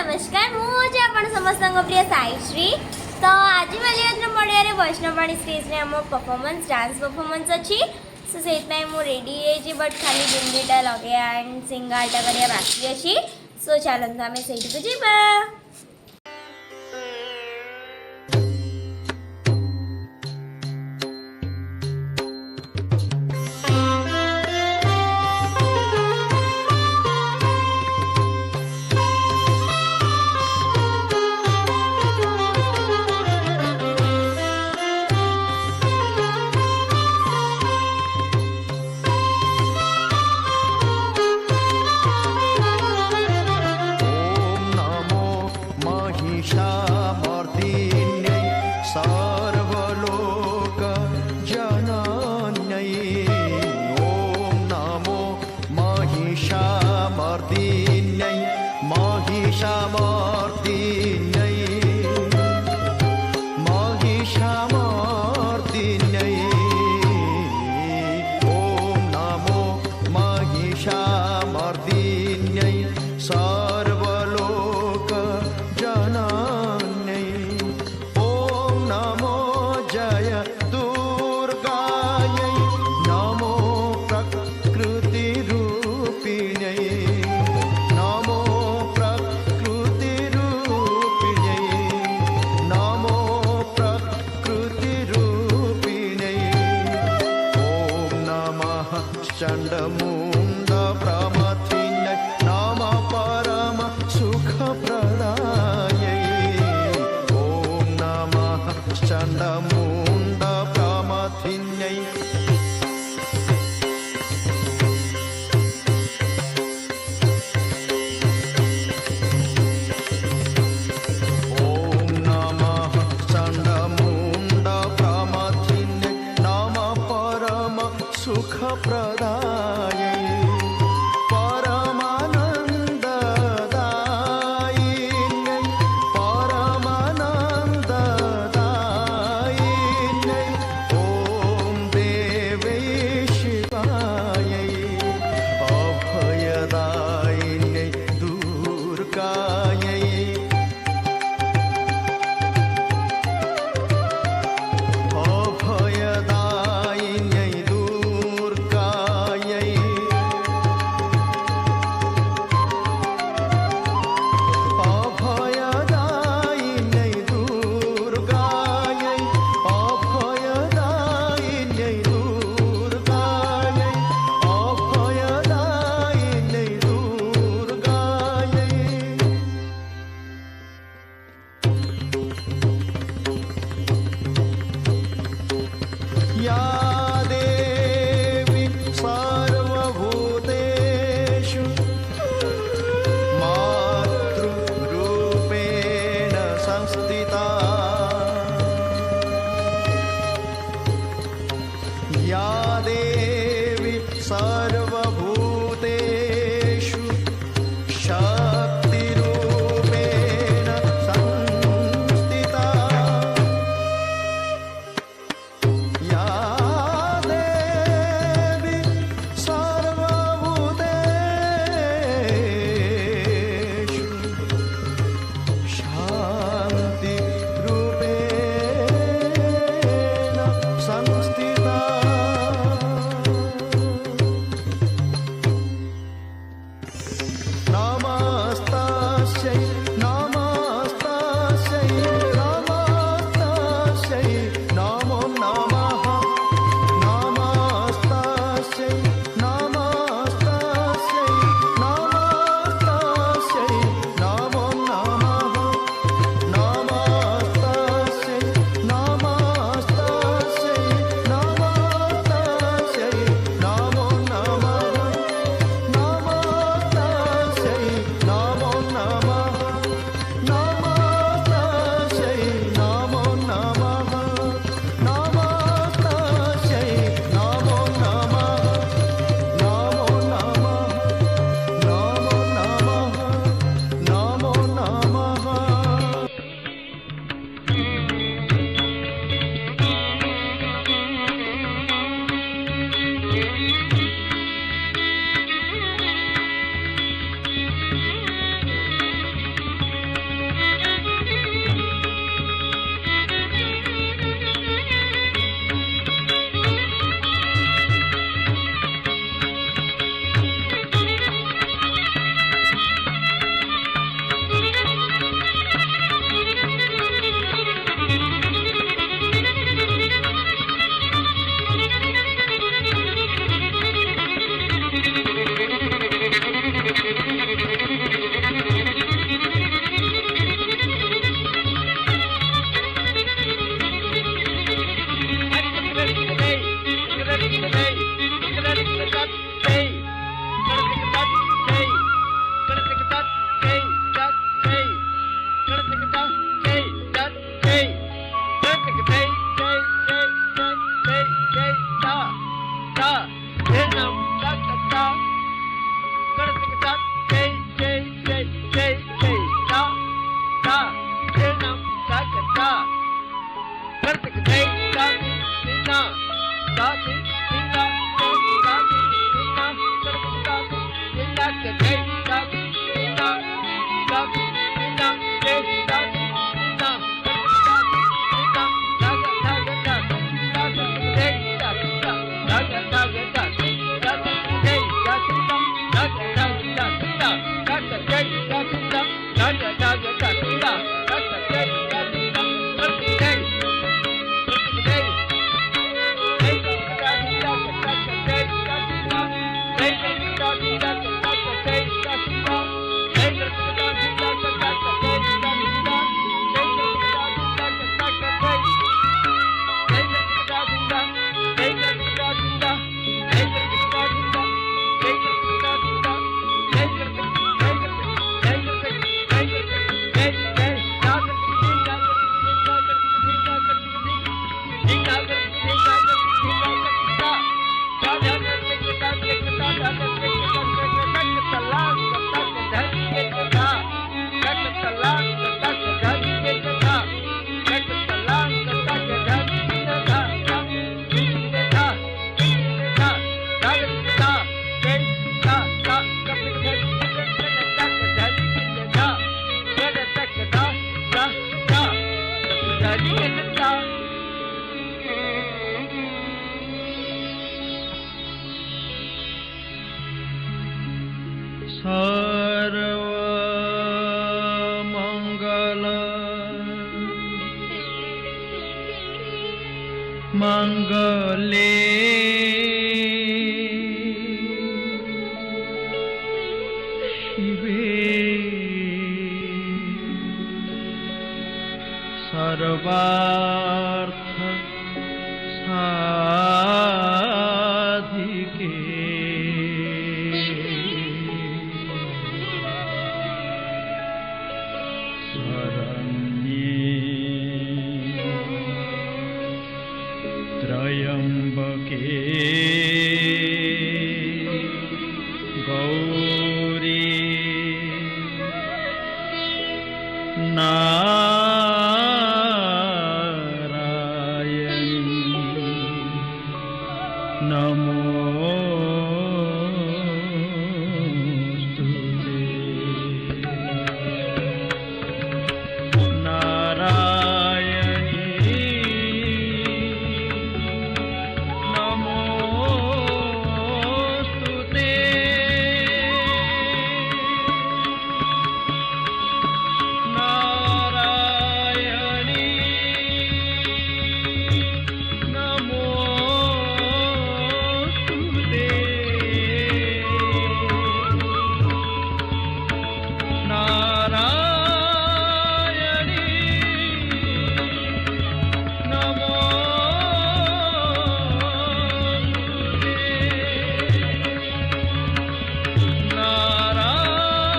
नमस्कार मुझे आपण समस्त प्रिय साईश्री। तो आज मालियात्र पड़िया वैष्णववाणी स्टेज ने आम परफॉर्मेंस डांस परफॉर्मेंस अच्छी सो से मु रेडी है बट खाली बिंदीटा लगे एंड सिंगारटा करिया बाकी अच्छी सो चलते आम से जीवा। चिंता सर्व मंगल मंगले सर्वार्थ साधिके शरण्ये त्र्यंबके गौरी नमोस्तुते नारायणी नमोस्तुते नारायणी नमोस्तुते नारायणी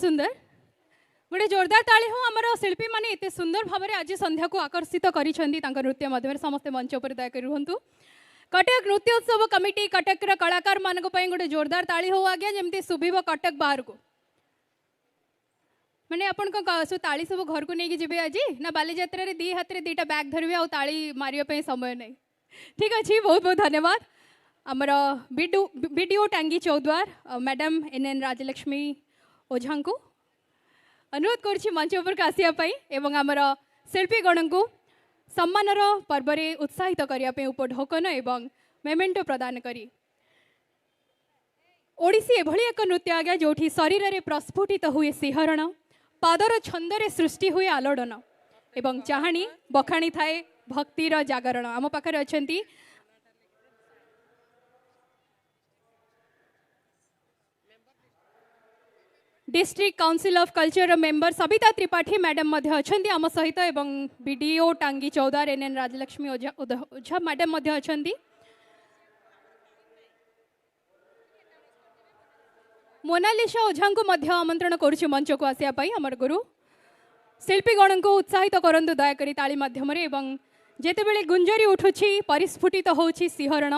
सुंदर गोटे जोरदार ताली हो आमर शिल्पी माने एते सुंदर भाव में आज संध्या को आकर्षित करिसेंती तांकर नृत्य माध्यम समस्ते मंच पर दयाकर रुहंतु कटक नृत्योत्सव कमिटी कटक कलाकार मान गोटे जोरदार ताली हो आज्ञा जमती शुभिब कटक बाहर को मैंने आपण सो ताली सब घर को लेकिन जी आज ना बालीजात्रा दी हाथ में दीटा बैग धरवे आ ताली मारे समय नहीं ठीक अच्छे बहुत बहुत धन्यवाद आमर बीडीओ टांगी चौद्वार मैडम एन राजलक्ष्मी ओझा को अनुरोध करुच्ची मंच उपरक आसापी एवं आमर शिल्पीगण को सम्मानर पर्व में उत्साहित करने उपढौकन एवं मेमेंटो प्रदान करी ओडिसी एभली एक नृत्य आज्ञा जो शरीर में प्रस्फुटित हुए सिहरण पादर छंदरे सृष्टि हुए आलोड़न एवं चाहाणी बखाणी थाए भक्तिर जागरण आम पाखे अच्छा district council of culture member Sabita Tripathi madam अच्छा आम सहित एवं बीडीओ टांगी चौदार एन राजलक्ष्मी ओझा मैडम अच्छा मोनालिसा ओझा को आमंत्रण करुच्ची मंच को आसापी आमर गुरु शिल्पीगण को उत्साहित करंतु दयाकरी ताली माध्यम जेते बेले गुंजरी उठुछि परिस्फुटित होछि सिहरण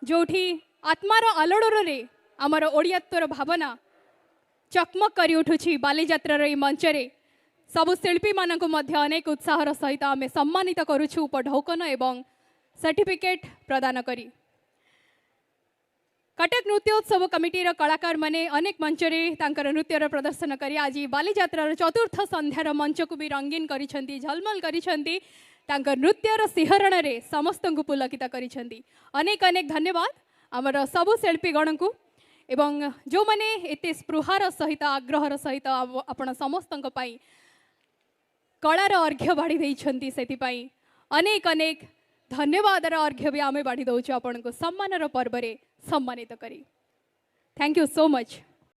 जोठी आत्मार आलोड़न आमर ओडियात्वर भावना चकमक करी उठुछि बालीजात्रार ए मंचरे सबु शिल्पी मानक मध्य अनेक उत्साहर सहित आमे सम्मानित करुछु उपढौकन एवं सर्टिफिकेट प्रदान करी कटक नृत्योत्सव कमिटीर कलाकार माने अनेक मंचरे तांकर नृत्यर प्रदर्शन करी आज बालीजात्रार चतुर्थ संध्यार मंच को भी रंगीन करिसेंती झलमल करिसेंती तांकर नृत्यर सिहरण रे समस्त को पुलकित करिसेंती अनेक अनेक धन्यवाद आमर सबु शिल्पीगण को एवं जो माने एते स्पृहार सहित आग्रहर सहित आपण समस्त कलार अर्घ्य बाढ़ी देइछंती सेति पई अनेक अनेक धन्यवादर अर्घ्य भी आमे बाढ़ी दउछु आपण को सम्मानर पर्व रे सम्मानित करी थैंक यू सो मच।